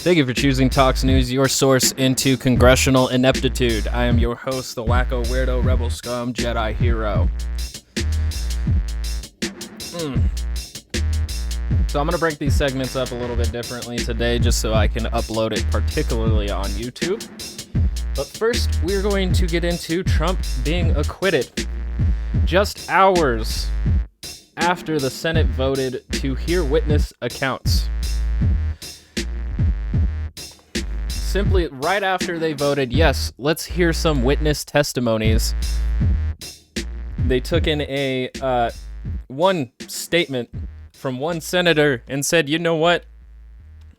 Thank you for choosing Talks News, your source into congressional ineptitude. I am your host, the wacko, weirdo, rebel scum, Jedi hero. So I'm going to break these segments up a little bit differently today just so I can upload it particularly on YouTube. But first, we're going to get into Trump being acquitted. Just hours after the Senate voted to hear witness accounts. Simply right after they voted, yes, let's hear some witness testimonies. They took in a one statement from one senator and said, "You know what?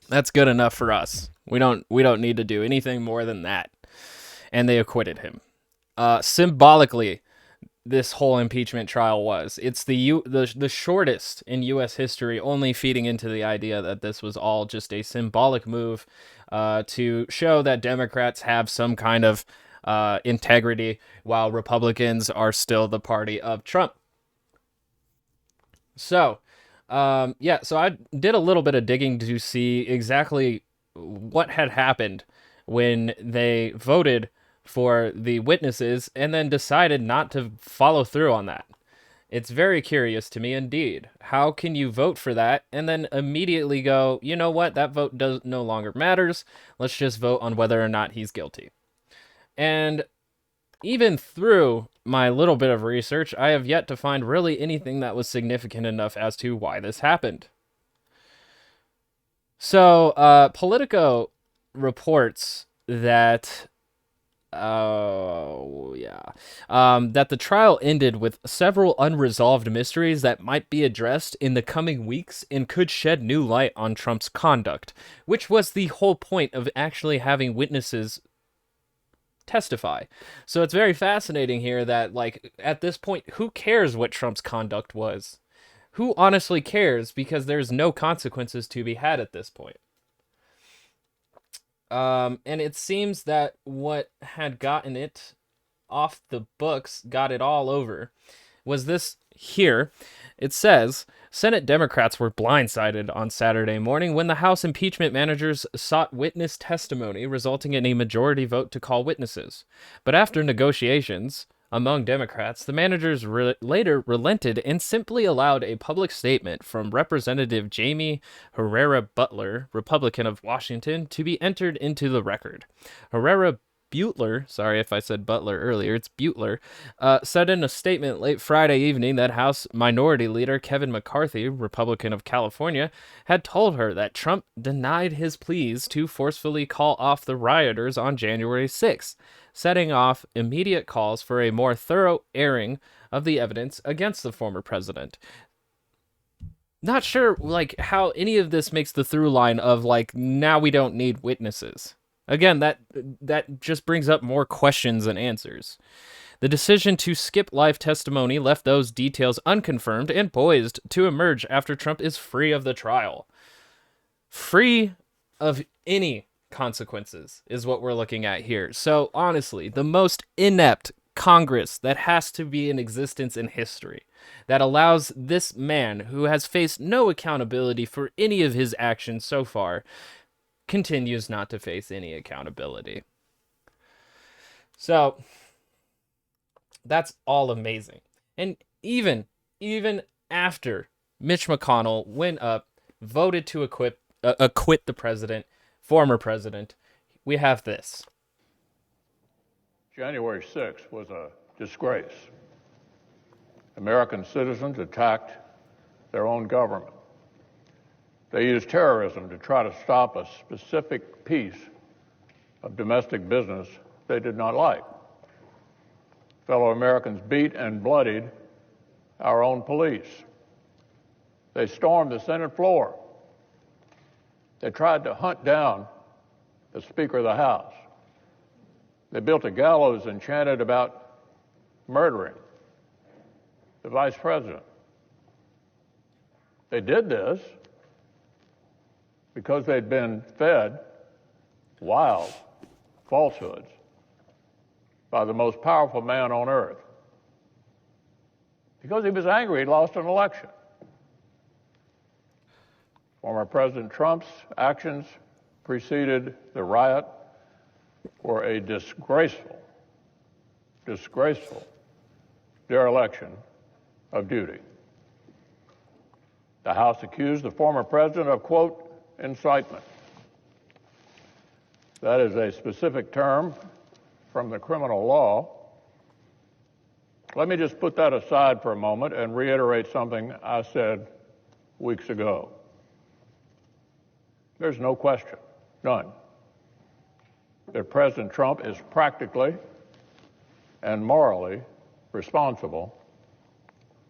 That's good enough for us. We don't need to do anything more than that." And they acquitted him. Symbolically, this whole impeachment trial was. It's the shortest in U.S. history, only feeding into the idea that this was all just a symbolic move to show that Democrats have some kind of integrity while Republicans are still the party of Trump. So, so I did a little bit of digging to see exactly what had happened when they voted for the witnesses and then decided not to follow through on that. It's very curious to me indeed. How can you vote for that and then immediately go, you know what, that vote no longer matters. Let's just vote on whether or not he's guilty. And even through my little bit of research, I have yet to find really anything that was significant enough as to why this happened. So, Politico reports that that the trial ended with several unresolved mysteries that might be addressed in the coming weeks and could shed new light on Trump's conduct, which was the whole point of actually having witnesses testify. So it's very fascinating here that, like, at this point, who cares what Trump's conduct was? Who honestly cares? Because there's no consequences to be had at this point. And it seems that what had gotten it off the books, got it all over, was this here. It says, Senate Democrats were blindsided on Saturday morning when the House impeachment managers sought witness testimony, resulting in a majority vote to call witnesses. But after negotiations among Democrats, the managers later relented and simply allowed a public statement from Representative Jamie Herrera Butler, Republican of Washington, to be entered into the record. Herrera Butler, sorry if I said Butler earlier, it's Butler, said in a statement late Friday evening that House Minority Leader Kevin McCarthy, Republican of California, had told her that Trump denied his pleas to forcefully call off the rioters on January 6th, setting off immediate calls for a more thorough airing of the evidence against the former president. Not sure, like, how any of this makes the through line of, like, now we don't need witnesses. Again, that just brings up more questions than answers. The decision to skip live testimony left those details unconfirmed and poised to emerge after Trump is free of the trial. Free of any consequences is what we're looking at here. So, honestly, the most inept Congress that has to be in existence in history, that allows this man, who has faced no accountability for any of his actions so far, continues not to face any accountability. So that's all amazing. And even after Mitch McConnell went up, voted to acquit the president, former president, we have this. January 6th was a disgrace. American citizens attacked their own government. They used terrorism to try to stop a specific piece of domestic business they did not like. Fellow Americans beat and bloodied our own police. They stormed the Senate floor. They tried to hunt down the Speaker of the House. They built a gallows and chanted about murdering the Vice President. They did this because they'd been fed wild falsehoods by the most powerful man on earth. Because he was angry he'd lost an election. Former President Trump's actions preceded the riot were a disgraceful dereliction of duty. The House accused the former president of, quote, incitement. That is a specific term from the criminal law. Let me just put that aside for a moment and reiterate something I said weeks ago. There's no question, none, that President Trump is practically and morally responsible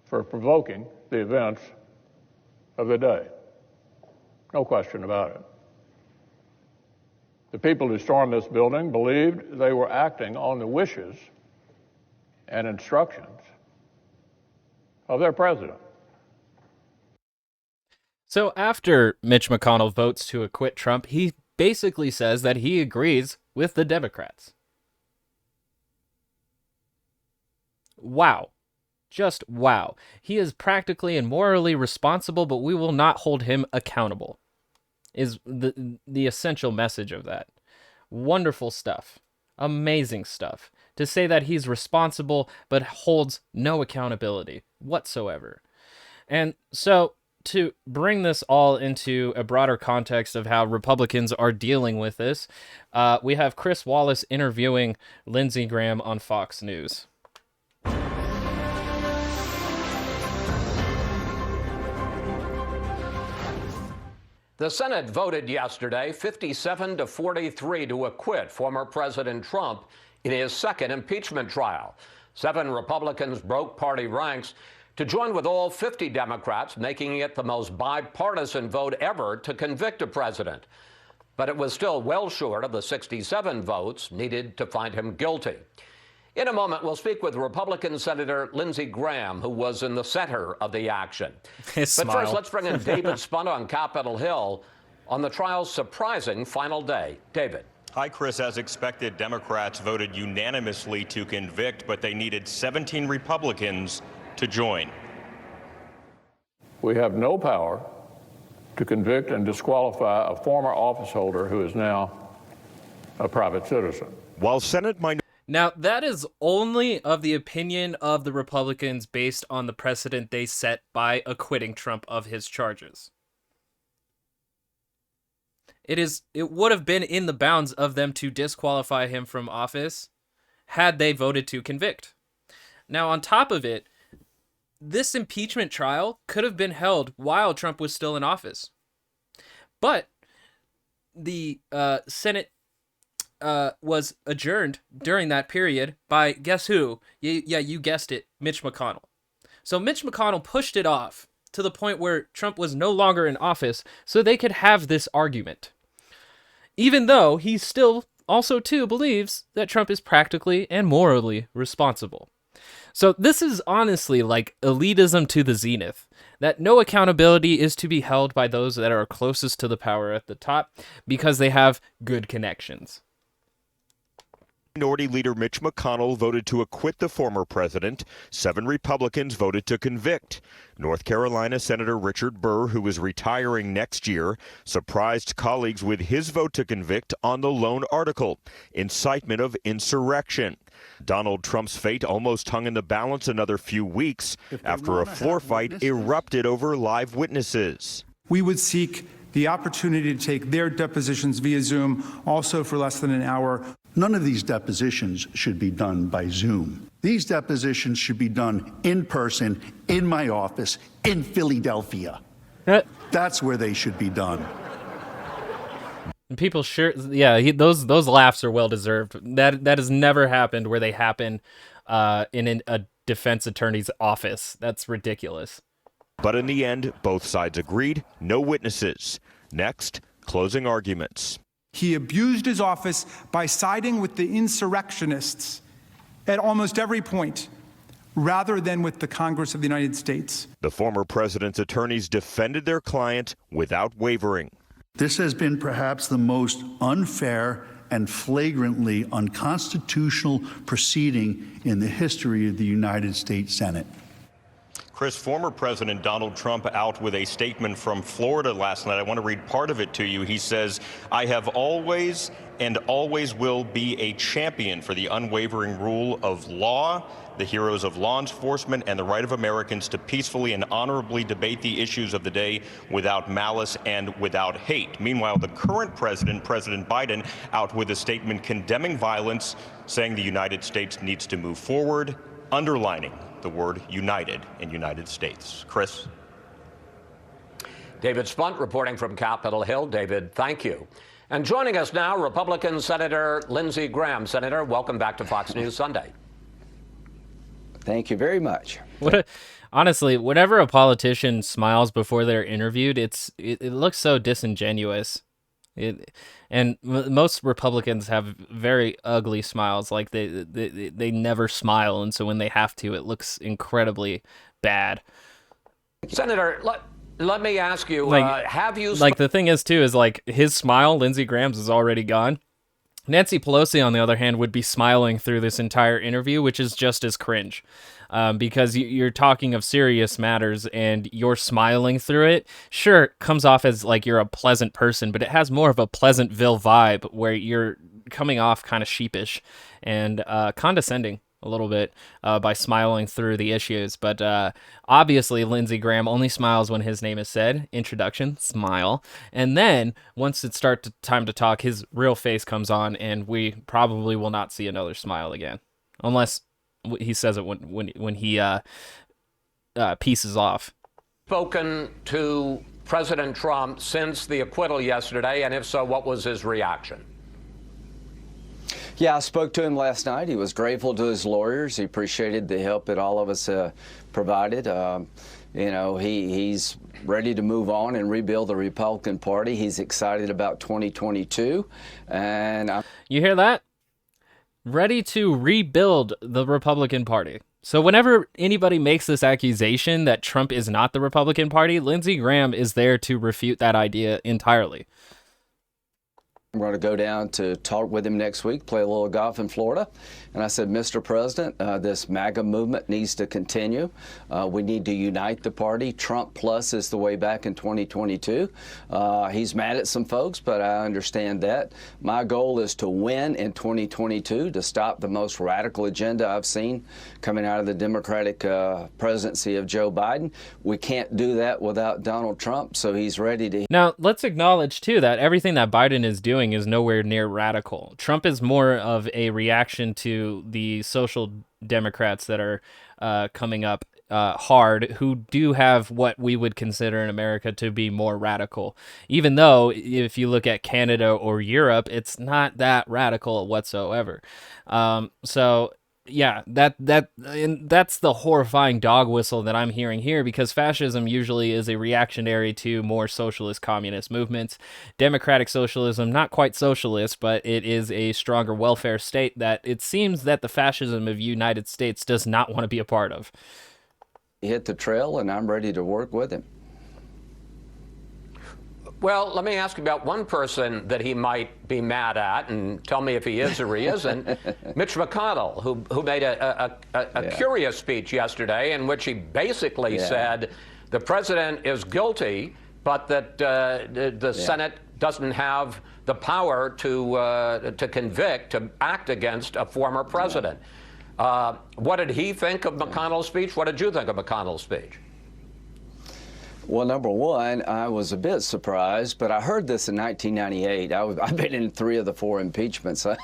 for provoking the events of the day. No question about it. The people who stormed this building believed they were acting on the wishes and instructions of their president. So after Mitch McConnell votes to acquit Trump, he basically says that he agrees with the Democrats. Wow. Just wow. He is practically and morally responsible, but we will not hold him accountable, is the essential message of that. Wonderful stuff. Amazing stuff. To say that he's responsible, but holds no accountability whatsoever. And so, to bring this all into a broader context of how Republicans are dealing with this, we have Chris Wallace interviewing Lindsey Graham on Fox News. The Senate voted yesterday 57-43 to acquit former President Trump in his second impeachment trial. 7 Republicans broke party ranks to join with all 50 Democrats, making it the most bipartisan vote ever to convict a president. But it was still well short of the 67 votes needed to find him guilty. In a moment, we'll speak with Republican Senator Lindsey Graham, who was in the center of the action. But first, let's bring in David Spunt on Capitol Hill on the trial's surprising final day. David. Hi, Chris. As expected, Democrats voted unanimously to convict, but they needed 17 Republicans to join. We have no power to convict and disqualify a former office holder who is now a private citizen. While Senate minority... Now, that is only of the opinion of the Republicans based on the precedent they set by acquitting Trump of his charges. It would have been in the bounds of them to disqualify him from office had they voted to convict. Now, on top of it, this impeachment trial could have been held while Trump was still in office. But the Senate was adjourned during that period by, guess who? Yeah, you guessed it, Mitch McConnell. So Mitch McConnell pushed it off to the point where Trump was no longer in office so they could have this argument. Even though he still also, too, believes that Trump is practically and morally responsible. So this is honestly like elitism to the zenith, that no accountability is to be held by those that are closest to the power at the top because they have good connections. Minority Leader Mitch McConnell voted to acquit the former president. 7 Republicans voted to convict. North Carolina Senator Richard Burr, who is retiring next year, surprised colleagues with his vote to convict on the lone article, incitement of insurrection. Donald Trump's fate almost hung in the balance another few weeks after a floor fight erupted over live witnesses. We would seek the opportunity to take their depositions via Zoom, also for less than an hour. None of these depositions should be done by Zoom. These depositions should be done in person, in my office, in Philadelphia. That's where they should be done. People sure, yeah, those laughs are well deserved. That has never happened where they happen in a defense attorney's office. That's ridiculous. But in the end, both sides agreed, no witnesses. Next, closing arguments. He abused his office by siding with the insurrectionists at almost every point, rather than with the Congress of the United States. The former president's attorneys defended their client without wavering. This has been perhaps the most unfair and flagrantly unconstitutional proceeding in the history of the United States Senate. Chris, former President Donald Trump out with a statement from Florida last night. I want to read part of it to you. He says, "I have always and always will be a champion for the unwavering rule of law, the heroes of law enforcement, and the right of Americans to peacefully and honorably debate the issues of the day without malice and without hate." Meanwhile, the current president, President Biden, out with a statement condemning violence, saying the United States needs to move forward, underlining the word united in United States. Chris? David Spunt reporting from Capitol Hill. David, thank you. And joining us now, Republican Senator Lindsey Graham. Senator, welcome back to Fox News Sunday. Thank you very much. Honestly, whenever a politician smiles before they're interviewed, it looks so disingenuous. Most Republicans have very ugly smiles, like they never smile, and so when they have to, it looks incredibly bad. Senator, let me ask you, have you... The thing is, too, is his smile, Lindsey Graham's, is already gone. Nancy Pelosi, on the other hand, would be smiling through this entire interview, which is just as cringe. Because you're talking of serious matters and you're smiling through it. Sure, it comes off as you're a pleasant person, but it has more of a Pleasantville vibe where you're coming off kind of sheepish and condescending a little bit by smiling through the issues. But obviously, Lindsey Graham only smiles when his name is said. Introduction, smile. And then once it starts time to talk, his real face comes on, and we probably will not see another smile again. Unless he says it when he pieces off. Spoken to President Trump since the acquittal yesterday, and if so, what was his reaction? Yeah, I spoke to him last night. He was grateful to his lawyers. He appreciated the help that all of us provided. He's ready to move on and rebuild the Republican Party. He's excited about 2022. And you hear that? Ready to rebuild the Republican Party. So whenever anybody makes this accusation that Trump is not the Republican Party, Lindsey Graham is there to refute that idea entirely. I'm going to go down to talk with him next week, play a little golf in Florida. And I said, Mr. President, this MAGA movement needs to continue. We need to unite the party. Trump plus is the way back in 2022. He's mad at some folks, but I understand that. My goal is to win in 2022, to stop the most radical agenda I've seen coming out of the Democratic presidency of Joe Biden. We can't do that without Donald Trump, so he's ready to... Now, let's acknowledge, too, that everything that Biden is doing is nowhere near radical. Trump is more of a reaction to the social Democrats that are coming up hard, who do have what we would consider in America to be more radical. Even though, if you look at Canada or Europe, it's not that radical whatsoever. Yeah, that's the horrifying dog whistle that I'm hearing here, because fascism usually is a reactionary to more socialist communist movements. Democratic socialism, not quite socialist, but it is a stronger welfare state that it seems that the fascism of the United States does not want to be a part of. Hit the trail, and I'm ready to work with him. Well, let me ask you about one person that he might be mad at, and tell me if he is or he isn't. Mitch McConnell, who made a curious speech yesterday in which he basically said the president is guilty, but that the Senate doesn't have the power to convict, to act against a former president. What did he think of McConnell's speech? What did you think of McConnell's speech? Well, number one, I was a bit surprised, but I heard this in 1998. I've been in 3 of the 4 impeachments. I'm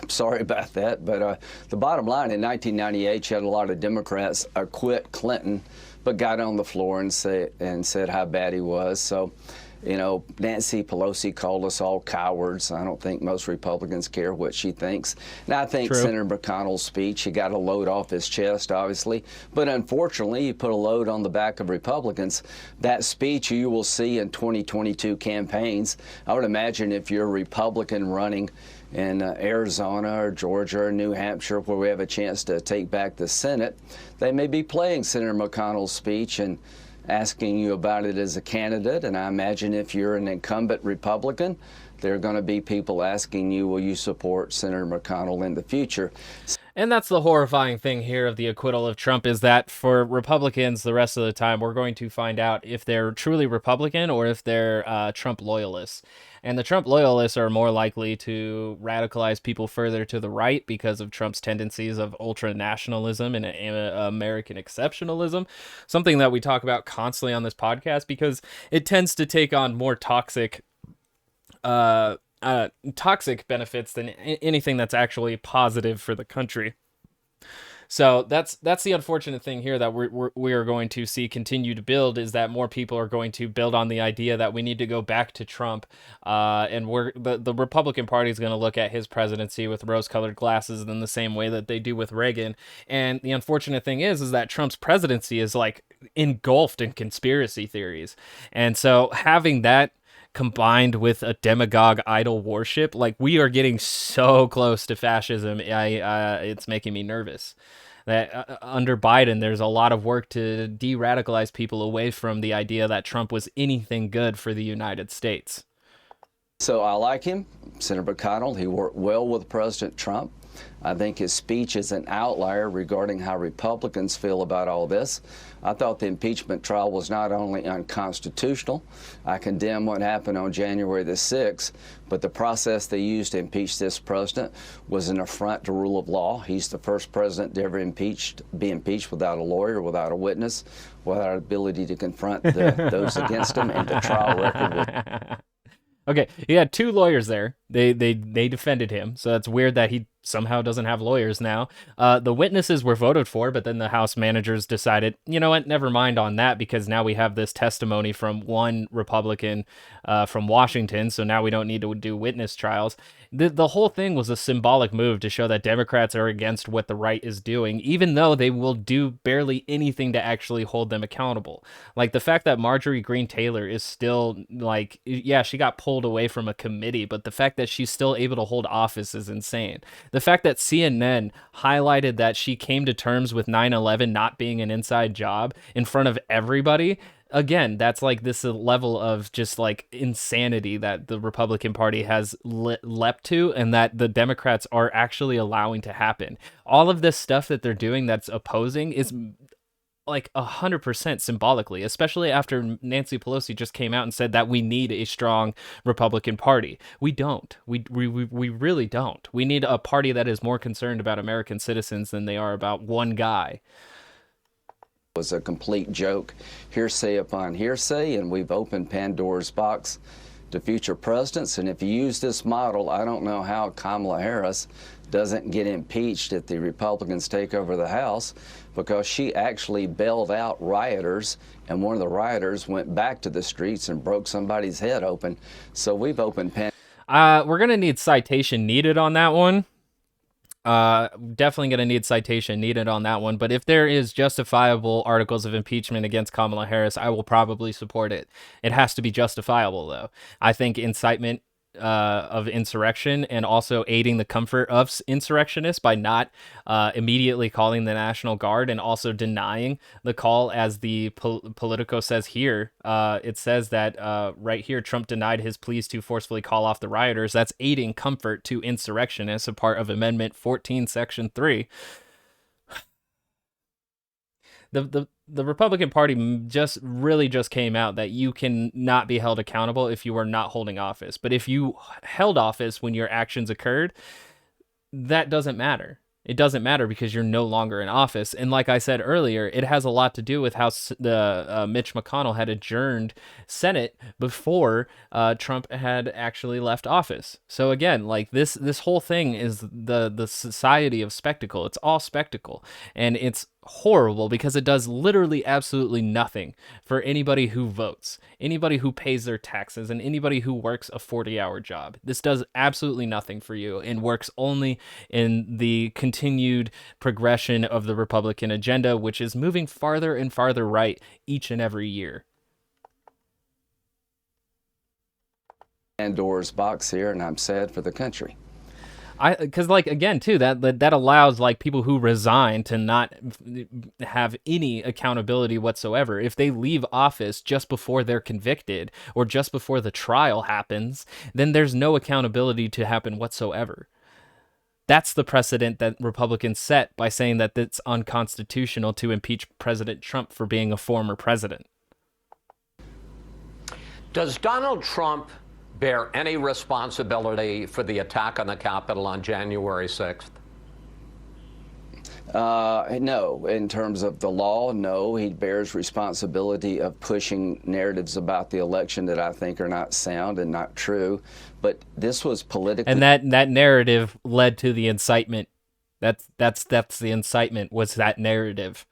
sorry about that. But the bottom line, in 1998, you had a lot of Democrats acquit Clinton, but got on the floor and said how bad he was. So, you know, Nancy Pelosi called us all cowards. I don't think most Republicans care what she thinks. And I think Senator McConnell's speech, he got a load off his chest, obviously. But unfortunately, he put a load on the back of Republicans. That speech you will see in 2022 campaigns. I would imagine if you're a Republican running in Arizona or Georgia or New Hampshire, where we have a chance to take back the Senate, they may be playing Senator McConnell's speech and asking you about it as a candidate. And I imagine if you're an incumbent Republican, there are going to be people asking you, will you support Senator McConnell in the future? And that's the horrifying thing here of the acquittal of Trump, is that for Republicans, the rest of the time, we're going to find out if they're truly Republican or if they're Trump loyalists. And the Trump loyalists are more likely to radicalize people further to the right because of Trump's tendencies of ultra-nationalism and American exceptionalism, something that we talk about constantly on this podcast because it tends to take on more toxic benefits than anything that's actually positive for the country. So that's the unfortunate thing here that we are going to see continue to build, is that more people are going to build on the idea that we need to go back to Trump, and the Republican Party is going to look at his presidency with rose-colored glasses in the same way that they do with Reagan. And the unfortunate thing is that Trump's presidency is like engulfed in conspiracy theories, and so having that combined with a demagogue idol worship, like, we are getting so close to fascism. It's making me nervous that under Biden, there's a lot of work to de-radicalize people away from the idea that Trump was anything good for the United States. So I like him, Senator McConnell. He worked well with President Trump. I think his speech is an outlier regarding how Republicans feel about all this. I thought the impeachment trial was not only unconstitutional, I condemn what happened on January the 6th, but the process they used to impeach this president was an affront to rule of law. He's the first president to ever be impeached without a lawyer, without a witness, without ability to confront those against him, and the trial record was... Okay, he had two lawyers there. They defended him, so it's weird that he somehow doesn't have lawyers now. The witnesses were voted for, but then the House managers decided, you know what, never mind on that, because now we have this testimony from one Republican from Washington, so now we don't need to do witness trials. The whole thing was a symbolic move to show that Democrats are against what the right is doing, even though they will do barely anything to actually hold them accountable. Like the fact that Marjorie Greene Taylor is still, like, yeah, she got pulled away from a committee, but the fact that she's still able to hold office is insane. The fact that CNN highlighted that she came to terms with 9/11 not being an inside job in front of everybody, again, that's like this level of just like insanity that the Republican Party has leapt to, and that the Democrats are actually allowing to happen. All of this stuff that they're doing that's opposing is like 100% symbolically, especially after Nancy Pelosi just came out and said that we need a strong Republican Party. We don't. We really don't. We need a party that is more concerned about American citizens than they are about one guy. Was a complete joke, hearsay upon hearsay, and we've opened Pandora's box to future presidents. And if you use this model, I don't know how Kamala Harris doesn't get impeached if the Republicans take over the House, because she actually bailed out rioters, and one of the rioters went back to the streets and broke somebody's head open. So we've opened we're gonna need citation needed on that one. Definitely going to need citation needed on that one. But if there is justifiable articles of impeachment against Kamala Harris, I will probably support it. It has to be justifiable, though. I think incitement of insurrection and also aiding the comfort of insurrectionists by not immediately calling the National Guard and also denying the call, as the Politico says here. It says that right here, Trump denied his pleas to forcefully call off the rioters. That's aiding comfort to insurrectionists, a part of Amendment 14, Section 3. The Republican Party just came out that you can not be held accountable if you are not holding office. But if you held office when your actions occurred, that doesn't matter. It doesn't matter because you're no longer in office. And like I said earlier, it has a lot to do with how Mitch McConnell had adjourned Senate before Trump had actually left office. So again, like this whole thing is the society of spectacle. It's all spectacle, and it's horrible because it does literally absolutely nothing for anybody who votes, anybody who pays their taxes, and anybody who works a 40-hour job. This does absolutely nothing for you and works only in the continued progression of the Republican agenda, which is moving farther and farther right each and every year. Pandora's box here, and I'm sad for the country. Because like again too, that allows like people who resign to not have any accountability whatsoever. If they leave office just before they're convicted or just before the trial happens, then there's no accountability to happen whatsoever. That's the precedent that Republicans set by saying that it's unconstitutional to impeach President Trump for being a former president. Does Donald Trump bear any responsibility for the attack on the Capitol on January 6th? No. In terms of the law, no. He bears responsibility of pushing narratives about the election that I think are not sound and not true. But this was politically... And that narrative led to the incitement. That's the incitement, was that narrative.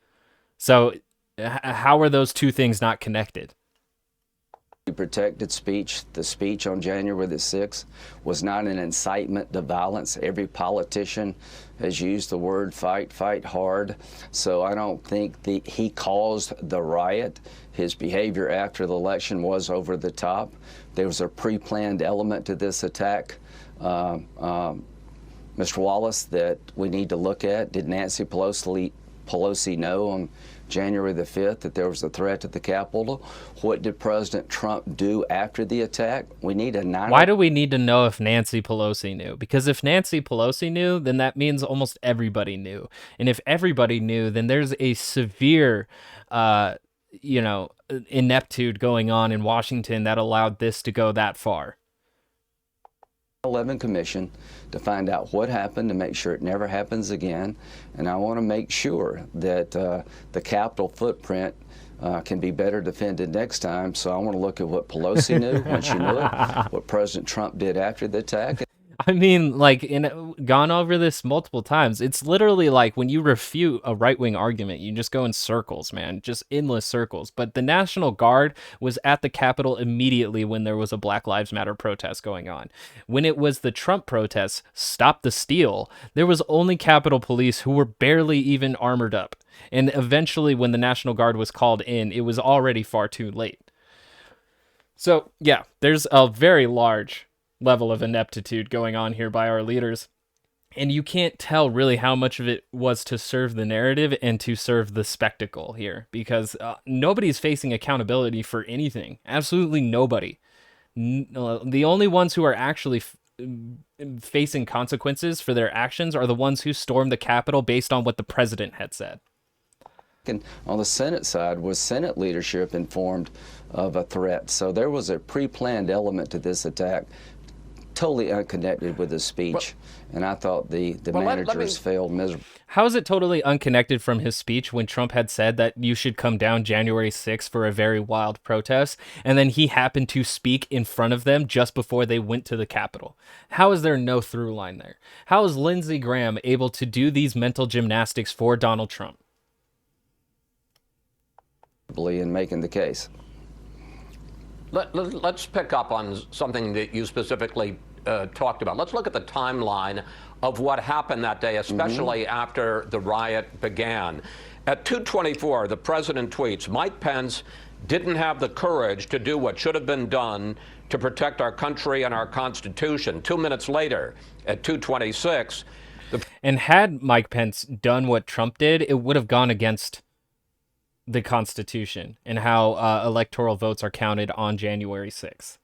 So how are those two things not connected? Protected speech. The speech on January the 6th was not an incitement to violence. Every politician has used the word fight hard. So I don't think he caused the riot. His behavior after the election was over the top. There was a pre-planned element to this attack, Mr. Wallace, that we need to look at. Did Nancy Pelosi know on January the 5th that there was a threat to the Capitol? What did President Trump do after the attack? We need a Why do we need to know if Nancy Pelosi knew? Because if Nancy Pelosi knew, then that means almost everybody knew. And if everybody knew, then there's a severe, ineptitude going on in Washington that allowed this to go that far. 11 Commission to find out what happened, to make sure it never happens again. And I want to make sure that the Capitol footprint can be better defended next time. So I want to look at what Pelosi knew when she knew it, what President Trump did after the attack. I mean, like, gone over this multiple times. It's literally like when you refute a right-wing argument, you just go in circles, man, just endless circles. But the National Guard was at the Capitol immediately when there was a Black Lives Matter protest going on. When it was the Trump protests, Stop the Steal, there was only Capitol Police who were barely even armored up. And eventually, when the National Guard was called in, it was already far too late. So, yeah, there's a very large level of ineptitude going on here by our leaders. And you can't tell really how much of it was to serve the narrative and to serve the spectacle here, because nobody's facing accountability for anything. Absolutely nobody. The only ones who are actually facing consequences for their actions are the ones who stormed the Capitol based on what the president had said. And on the Senate side, was Senate leadership informed of a threat? So there was a pre-planned element to this attack, totally unconnected with the speech. And I thought the managers failed miserably. How is it totally unconnected from his speech when Trump had said that you should come down January 6th for a very wild protest, and then he happened to speak in front of them just before they went to the Capitol? How is there no through line there? How is Lindsey Graham able to do these mental gymnastics for Donald Trump? In making the case. Let's pick up on something that you specifically talked about. Let's look at the timeline of what happened that day, especially after the riot began. At 2:24, the president tweets, "Mike Pence didn't have the courage to do what should have been done to protect our country and our Constitution." 2 minutes later, at 2:26, and had Mike Pence done what Trump did, it would have gone against the Constitution and how electoral votes are counted on January 6th.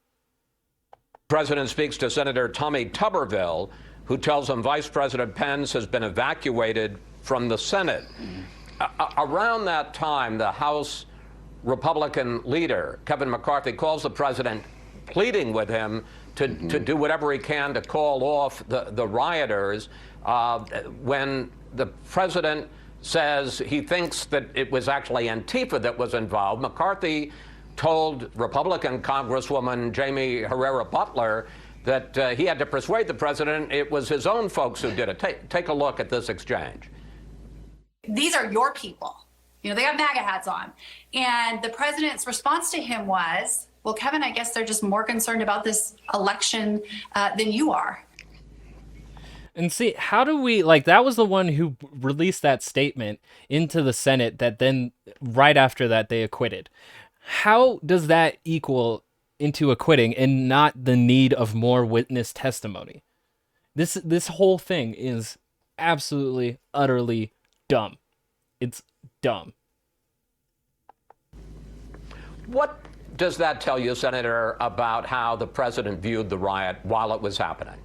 The president speaks to Senator Tommy Tuberville, who tells him Vice President Pence has been evacuated from the Senate. Around that time, the House Republican leader, Kevin McCarthy, calls the president, pleading with him to do whatever he can to call off the rioters. When the president says he thinks that it was actually Antifa that was involved, McCarthy told Republican Congresswoman Jamie Herrera Butler that he had to persuade the president it was his own folks who did it. Take a look at this exchange. These are your people. You know, they have MAGA hats on. And the president's response to him was, well, Kevin, I guess they're just more concerned about this election than you are. And see, how do we, like, that was the one who released that statement into the Senate that then right after that they acquitted. How does that equal into acquitting and not the need of more witness testimony? This whole thing is absolutely, utterly dumb. It's dumb. What does that tell you, Senator, about how the president viewed the riot while it was happening?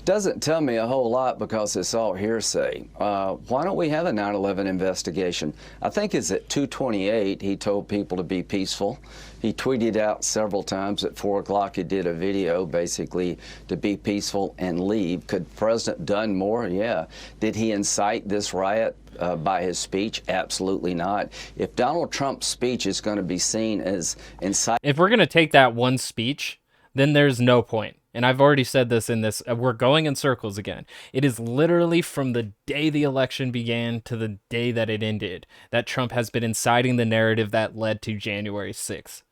Doesn't tell me a whole lot because it's all hearsay. Why don't we have a 9/11 investigation? I think it's at 2:28 he told people to be peaceful. He tweeted out several times at 4 o'clock he did a video basically to be peaceful and leave. Could the president done more? Yeah. Did he incite this riot by his speech? Absolutely not. If Donald Trump's speech is going to be seen as inciting... If we're going to take that one speech, then there's no point. And I've already said this in this, we're going in circles again. It is literally from the day the election began to the day that it ended that Trump has been inciting the narrative that led to January 6th.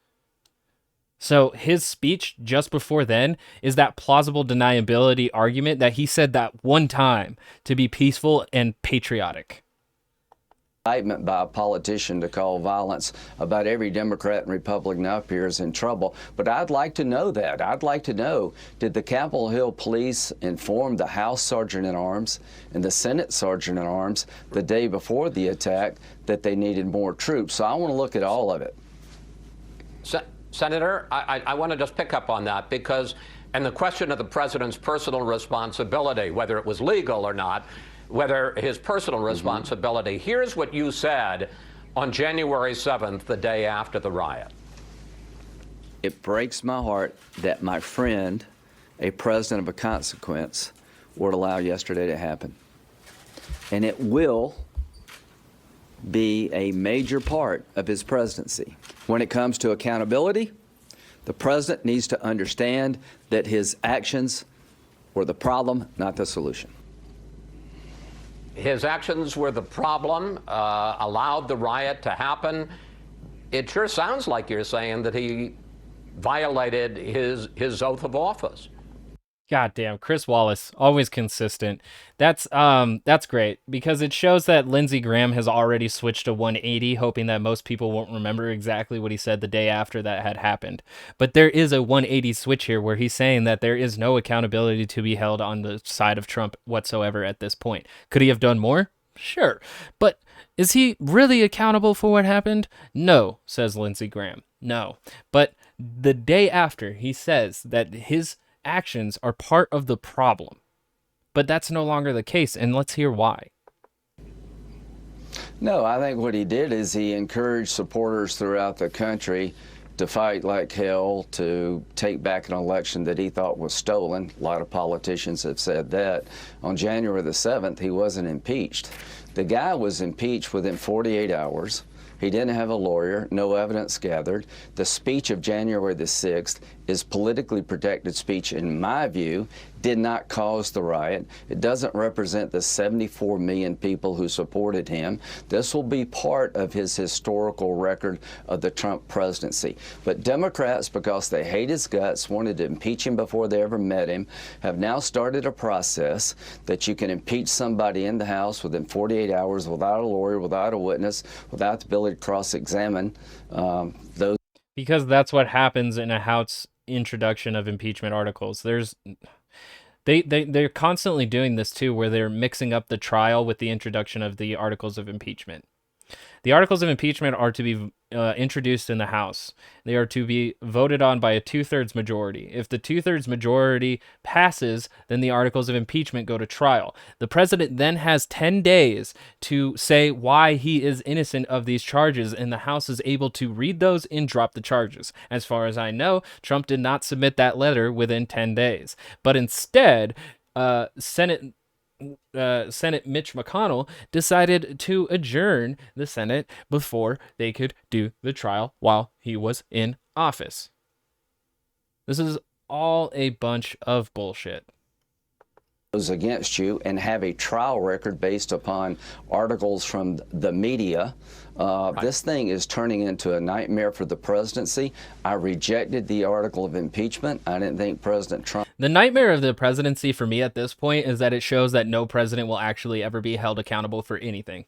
So his speech just before then is that plausible deniability argument that he said that one time to be peaceful and patriotic. Indictment by a politician to call violence about every Democrat and Republican up here is in trouble. But I'd like to know that. I'd like to know, did the Capitol Hill Police inform the House Sergeant at Arms and the Senate Sergeant at Arms the day before the attack that they needed more troops? So I want to look at all of it. Senator, I want to just pick up on that because, and the question of the president's personal responsibility, whether it was legal or not, whether his personal responsibility. Here's what you said on January 7th, the day after the riot. It breaks my heart that my friend, a president of a consequence, would allow yesterday to happen. And it will be a major part of his presidency. When it comes to accountability, the president needs to understand that his actions were the problem, not the solution. His actions were the problem, allowed the riot to happen. It sure sounds like you're saying that he violated his oath of office. Goddamn, Chris Wallace, always consistent. That's great because it shows that Lindsey Graham has already switched to 180, hoping that most people won't remember exactly what he said the day after that had happened. But there is a 180 switch here where he's saying that there is no accountability to be held on the side of Trump whatsoever at this point. Could he have done more? Sure. But is he really accountable for what happened? No, says Lindsey Graham. No. But the day after, he says that his actions are part of the problem. But that's no longer the case, and let's hear why. No, I think what he did is he encouraged supporters throughout the country to fight like hell to take back an election that he thought was stolen. A lot of politicians have said that. On January the 7th, he wasn't impeached. The guy was impeached within 48 hours. He didn't have a lawyer, no evidence gathered. The speech of January the 6th is politically protected speech, in my view, did not cause the riot. It doesn't represent the 74 million people who supported him. This will be part of his historical record of the Trump presidency. But Democrats, because they hate his guts, wanted to impeach him before they ever met him, have now started a process that you can impeach somebody in the House within 48 hours without a lawyer, without a witness, without the ability to cross-examine those. Because that's what happens in a House introduction of impeachment articles. They're constantly doing this too, where they're mixing up the trial with the introduction of the articles of impeachment. The articles of impeachment are to be introduced in the House. They are to be voted on by a 2/3 majority. If the 2/3 majority passes, then the articles of impeachment go to trial. The president then has 10 days to say why he is innocent of these charges, and the House is able to read those and drop the charges. As far as I know, Trump did not submit that letter within 10 days. But instead, Senate Mitch McConnell decided to adjourn the Senate before they could do the trial while he was in office. This is all a bunch of bullshit. Against you and have a trial record based upon articles from the media. This thing is turning into a nightmare for the presidency. I rejected the article of impeachment. I didn't think President Trump... The nightmare of the presidency for me at this point is that it shows that no president will actually ever be held accountable for anything.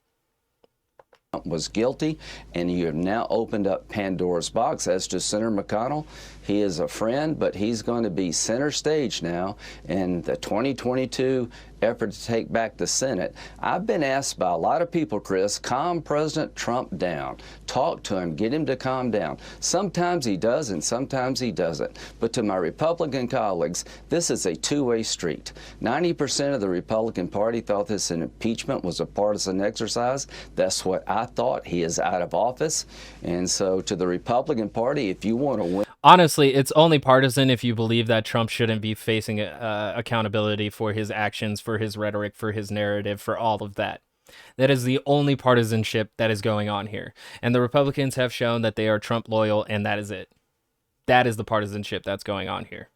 was guilty, and you have now opened up Pandora's box. As to Senator McConnell, he is a friend, but he's going to be center stage now in the 2022 effort to take back the Senate. I've been asked by a lot of people, Chris, calm President Trump down. Talk to him, get him to calm down. Sometimes he does and sometimes he doesn't. But to my Republican colleagues, this is a two-way street. 90% of the Republican Party thought this impeachment was a partisan exercise. That's what I thought. He is out of office. And so to the Republican Party, if you want to win. Honestly, it's only partisan if you believe that Trump shouldn't be facing accountability for his actions, for his rhetoric, for his narrative, for all of that. That is the only partisanship that is going on here. And the Republicans have shown that they are Trump loyal, and that is it. That is the partisanship that's going on here.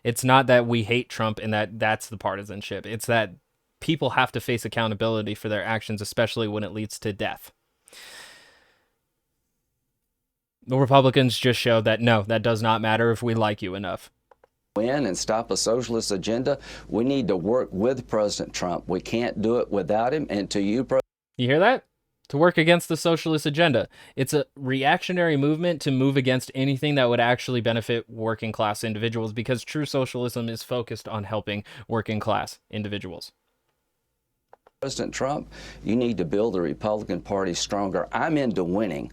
It's not that we hate Trump and that's the partisanship. It's that people have to face accountability for their actions, especially when it leads to death. The Republicans just showed that, no, that does not matter if we like you enough. Win and stop a socialist agenda, we need to work with President Trump. We can't do it without him. And to you, you hear that? To work against the socialist agenda. It's a reactionary movement to move against anything that would actually benefit working class individuals, because true socialism is focused on helping working class individuals. President Trump, you need to build the Republican Party stronger. I'm into winning.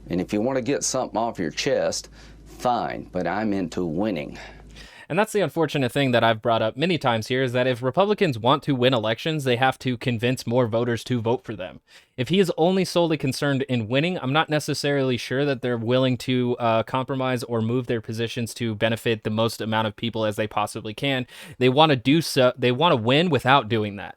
And if you want to get something off your chest, fine, but I'm into winning. And that's the unfortunate thing that I've brought up many times here, is that if Republicans want to win elections, they have to convince more voters to vote for them. If he is only solely concerned in winning, I'm not necessarily sure that they're willing to compromise or move their positions to benefit the most amount of people as they possibly can. They want to do so. They want to win without doing that.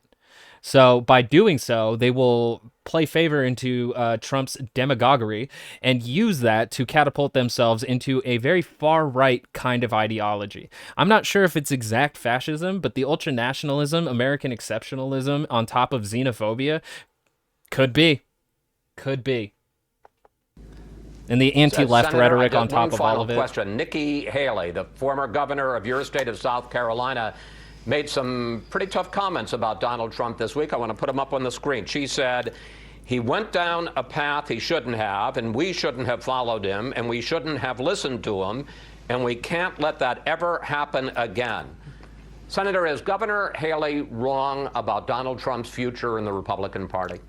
So by doing so, they will play favor into Trump's demagoguery and use that to catapult themselves into a very far-right kind of ideology. I'm not sure if it's exact fascism, but the ultranationalism, American exceptionalism on top of xenophobia could be. Could be. And the anti-left Senator, rhetoric on top of all of it. One final question. Nikki Haley, the former governor of your state of South Carolina, made some pretty tough comments about Donald Trump this week. I want to put them up on the screen. She said he went down a path he shouldn't have, and we shouldn't have followed him, and we shouldn't have listened to him, and we can't let that ever happen again. Senator, is Governor Haley wrong about Donald Trump's future in the Republican Party?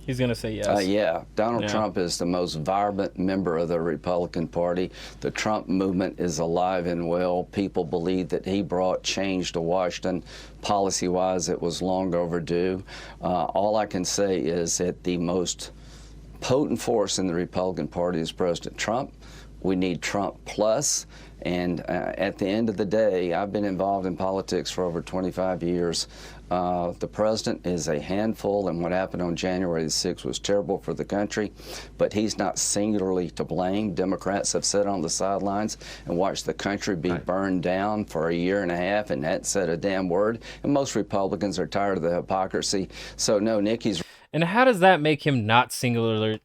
He's going to say yes. Yeah. Donald Trump is the most vibrant member of the Republican Party. The Trump movement is alive and well. People believe that he brought change to Washington. Policy-wise, it was long overdue. All I can say is that the most potent force in the Republican Party is President Trump. We need Trump plus. And at the end of the day, I've been involved in politics for over 25 years. The president is a handful, and what happened on January the 6th was terrible for the country, but he's not singularly to blame. Democrats have sat on the sidelines and watched the country be burned down for a year and a half and hadn't said a damn word, and most Republicans are tired of the hypocrisy. So no, Nikki's... And how does that make him not singularly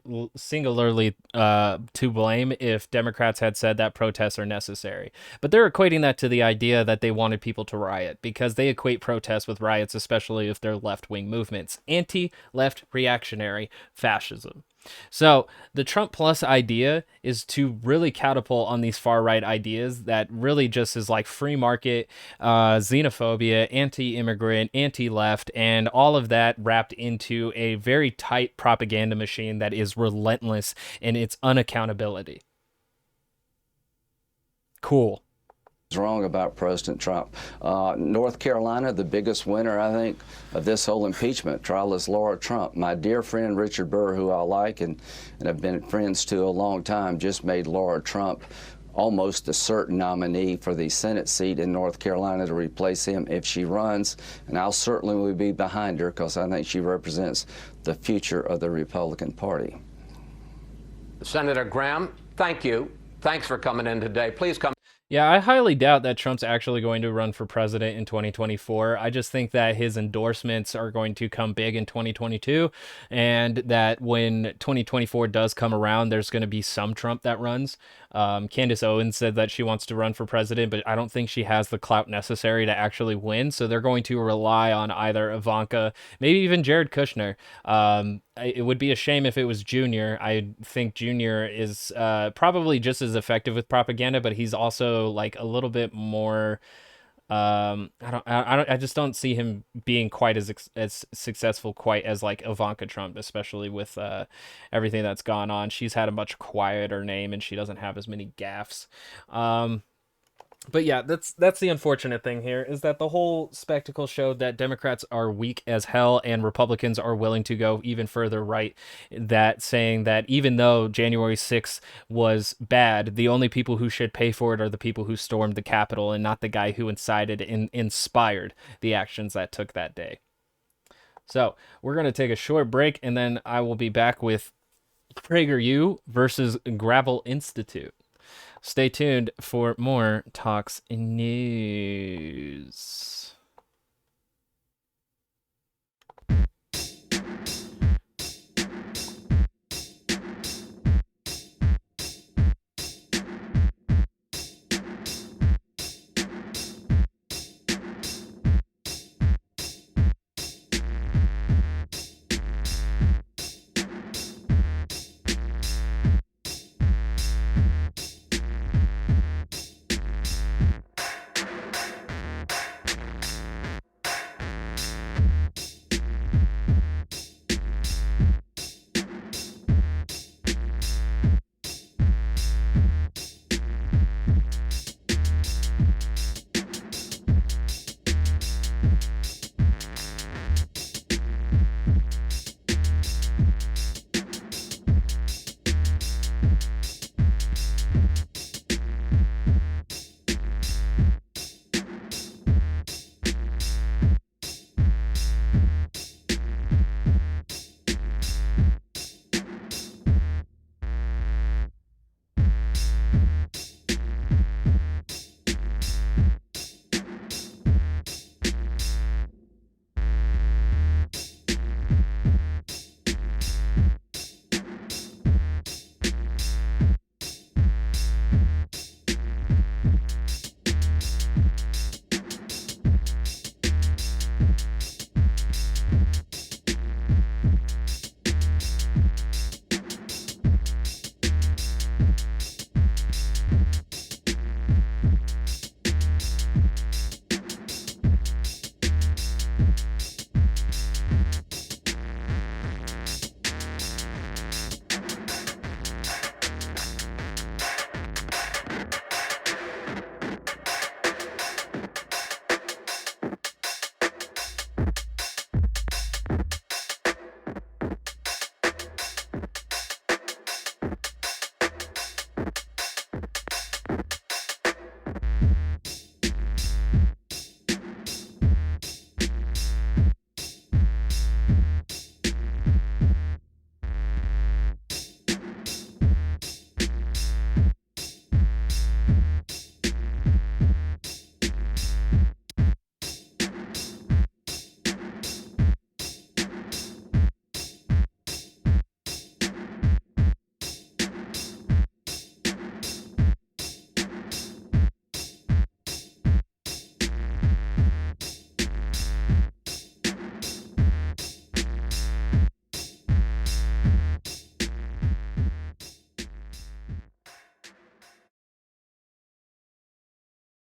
to blame if Democrats had said that protests are necessary? But they're equating that to the idea that they wanted people to riot, because they equate protests with riots, especially if they're left-wing movements. Anti-left reactionary fascism. So the Trump plus idea is to really catapult on these far right ideas that really just is like free market, xenophobia, anti-immigrant, anti-left, and all of that wrapped into a very tight propaganda machine that is relentless in its unaccountability. Cool. Wrong about President Trump. North Carolina, the biggest winner, I think, of this whole impeachment trial is Laura Trump. My dear friend Richard Burr, who I like and have been friends to a long time, just made Laura Trump almost a certain nominee for the Senate seat in North Carolina to replace him if she runs. And I'll certainly be behind her because I think she represents the future of the Republican Party. Senator Graham, thank you. Thanks for coming in today. Please come. Yeah, I highly doubt that Trump's actually going to run for president in 2024. I just think that his endorsements are going to come big in 2022, and that when 2024 does come around, there's going to be some Trump that runs. Candace Owens said that she wants to run for president, but I don't think she has the clout necessary to actually win, so they're going to rely on either Ivanka, maybe even Jared Kushner, it would be a shame if it was Junior. I think Junior is probably just as effective with propaganda, but he's also like a little bit more. I just don't see him being quite as successful quite as like Ivanka Trump, especially with everything that's gone on. She's had a much quieter name and she doesn't have as many gaffes. But yeah, that's the unfortunate thing here, is that the whole spectacle showed that Democrats are weak as hell and Republicans are willing to go even further right, that saying that even though January 6th was bad, the only people who should pay for it are the people who stormed the Capitol and not the guy who incited and inspired the actions that took that day. So we're going to take a short break, and then I will be back with PragerU versus Gravel Institute. Stay tuned for more Talks News.